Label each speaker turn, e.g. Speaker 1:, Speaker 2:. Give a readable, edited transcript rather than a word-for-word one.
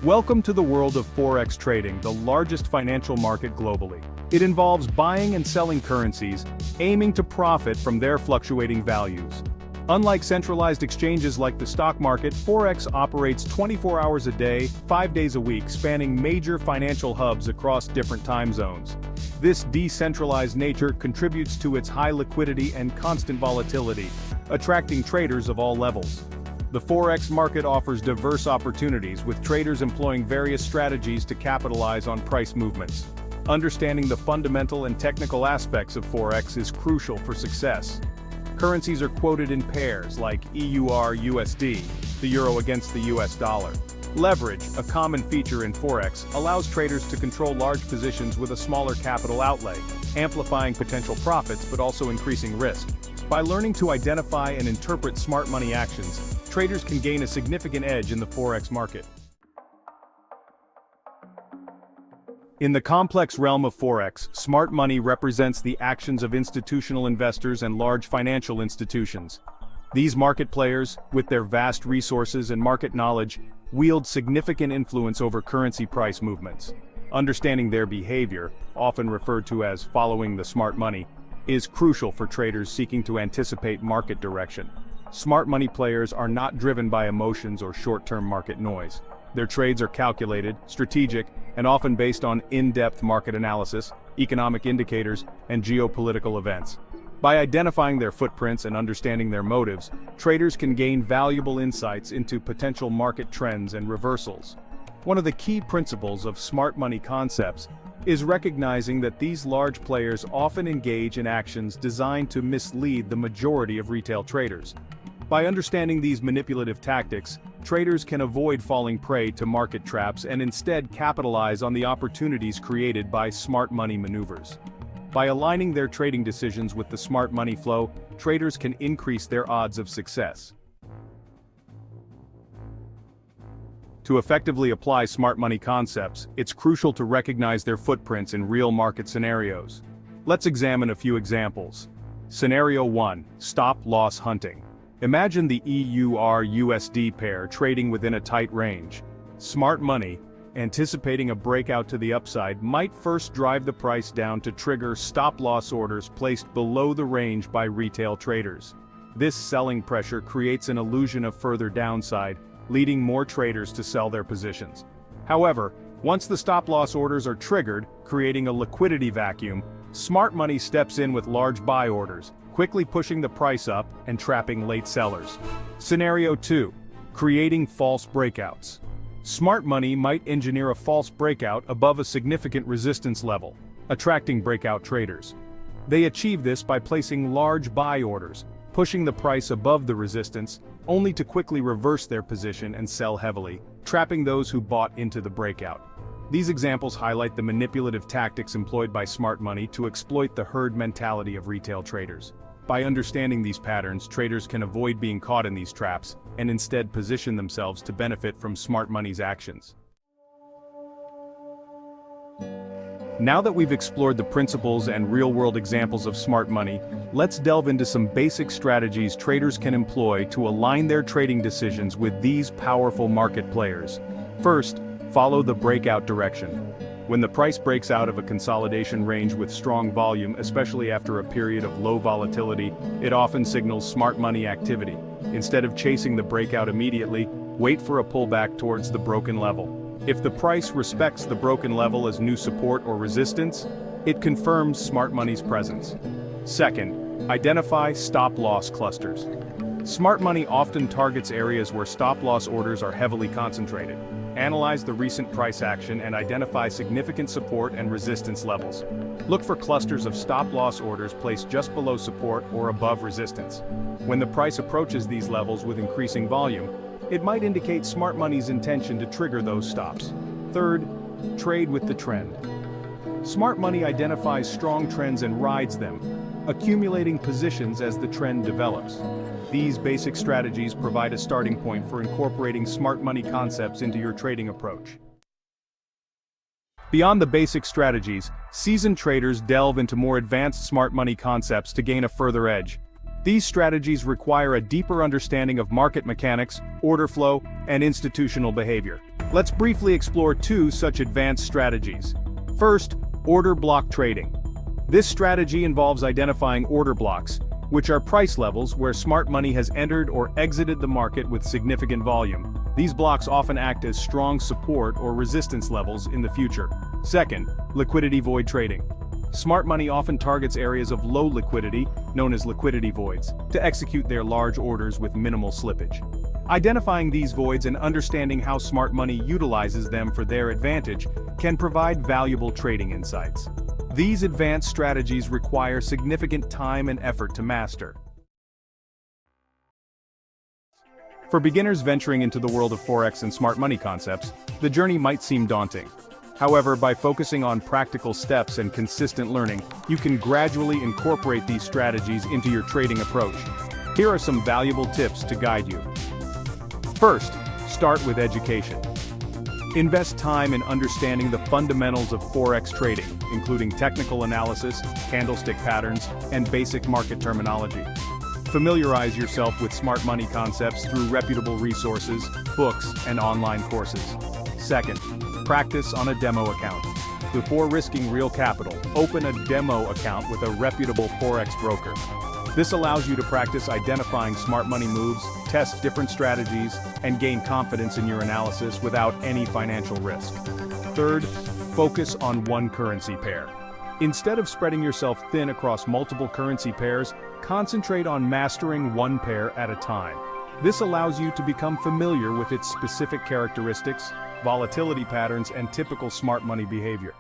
Speaker 1: Welcome to the world of Forex trading, the largest financial market globally. It involves buying and selling currencies, aiming to profit from their fluctuating values. Unlike centralized exchanges like the stock market, Forex operates 24 hours a day, 5 days a week, spanning major financial hubs across different time zones. This decentralized nature contributes to its high liquidity and constant volatility, attracting traders of all levels. The Forex market offers diverse opportunities, with traders employing various strategies to capitalize on price movements. Understanding the fundamental and technical aspects of Forex is crucial for success. Currencies are quoted in pairs like EUR/USD, the euro against the US dollar. Leverage, a common feature in Forex, allows traders to control large positions with a smaller capital outlay, amplifying potential profits but also increasing risk. By learning to identify and interpret smart money actions, traders can gain a significant edge in the Forex market. In the complex realm of Forex, smart money represents the actions of institutional investors and large financial institutions. These market players, with their vast resources and market knowledge, wield significant influence over currency price movements. Understanding their behavior, often referred to as following the smart money, is crucial for traders seeking to anticipate market direction. Smart money players are not driven by emotions or short-term market noise. Their trades are calculated, strategic, and often based on in-depth market analysis, economic indicators, and geopolitical events. By identifying their footprints and understanding their motives, traders can gain valuable insights into potential market trends and reversals. One of the key principles of smart money concepts is recognizing that these large players often engage in actions designed to mislead the majority of retail traders. By understanding these manipulative tactics, traders can avoid falling prey to market traps and instead capitalize on the opportunities created by smart money maneuvers. By aligning their trading decisions with the smart money flow, traders can increase their odds of success. To effectively apply smart money concepts, it's crucial to recognize their footprints in real market scenarios. Let's examine a few examples. Scenario 1. Stop-loss hunting. Imagine the EUR/USD pair trading within a tight range. Smart money, anticipating a breakout to the upside, might first drive the price down to trigger stop-loss orders placed below the range by retail traders. This selling pressure creates an illusion of further downside, leading more traders to sell their positions. However, once the stop-loss orders are triggered, creating a liquidity vacuum, smart money steps in with large buy orders, quickly pushing the price up and trapping late sellers. Scenario 2. Creating false breakouts. Smart money might engineer a false breakout above a significant resistance level, attracting breakout traders. They achieve this by placing large buy orders, pushing the price above the resistance, only to quickly reverse their position and sell heavily, trapping those who bought into the breakout. These examples highlight the manipulative tactics employed by smart money to exploit the herd mentality of retail traders. By understanding these patterns, traders can avoid being caught in these traps, and instead position themselves to benefit from smart money's actions. Now that we've explored the principles and real-world examples of smart money, let's delve into some basic strategies traders can employ to align their trading decisions with these powerful market players. First, follow the breakout direction. When the price breaks out of a consolidation range with strong volume, especially after a period of low volatility, it often signals smart money activity. Instead of chasing the breakout immediately, wait for a pullback towards the broken level. If the price respects the broken level as new support or resistance, it confirms smart money's presence. Second, identify stop-loss clusters. Smart money often targets areas where stop-loss orders are heavily concentrated. Analyze the recent price action and identify significant support and resistance levels. Look for clusters of stop-loss orders placed just below support or above resistance. When the price approaches these levels with increasing volume, it might indicate smart money's intention to trigger those stops. Third, trade with the trend. Smart money identifies strong trends and rides them, accumulating positions as the trend develops. These basic strategies provide a starting point for incorporating smart money concepts into your trading approach. Beyond the basic strategies, seasoned traders delve into more advanced smart money concepts to gain a further edge. These strategies require a deeper understanding of market mechanics, order flow, and institutional behavior. Let's briefly explore two such advanced strategies. First, order block trading. This strategy involves identifying order blocks, which are price levels where smart money has entered or exited the market with significant volume. These blocks often act as strong support or resistance levels in the future. Second, liquidity void trading. Smart money often targets areas of low liquidity, known as liquidity voids, to execute their large orders with minimal slippage. Identifying these voids and understanding how smart money utilizes them for their advantage can provide valuable trading insights. These advanced strategies require significant time and effort to master. For beginners venturing into the world of Forex and smart money concepts, the journey might seem daunting. However, by focusing on practical steps and consistent learning, you can gradually incorporate these strategies into your trading approach. Here are some valuable tips to guide you. First, start with education. Invest time in understanding the fundamentals of Forex trading, including technical analysis, candlestick patterns, and basic market terminology. Familiarize yourself with smart money concepts through reputable resources, books, and online courses. Second, practice on a demo account. Before risking real capital, open a demo account with a reputable Forex broker. This allows you to practice identifying smart money moves, test different strategies, and gain confidence in your analysis without any financial risk. Third, focus on one currency pair. Instead of spreading yourself thin across multiple currency pairs, concentrate on mastering one pair at a time. This allows you to become familiar with its specific characteristics, volatility patterns, and typical smart money behavior.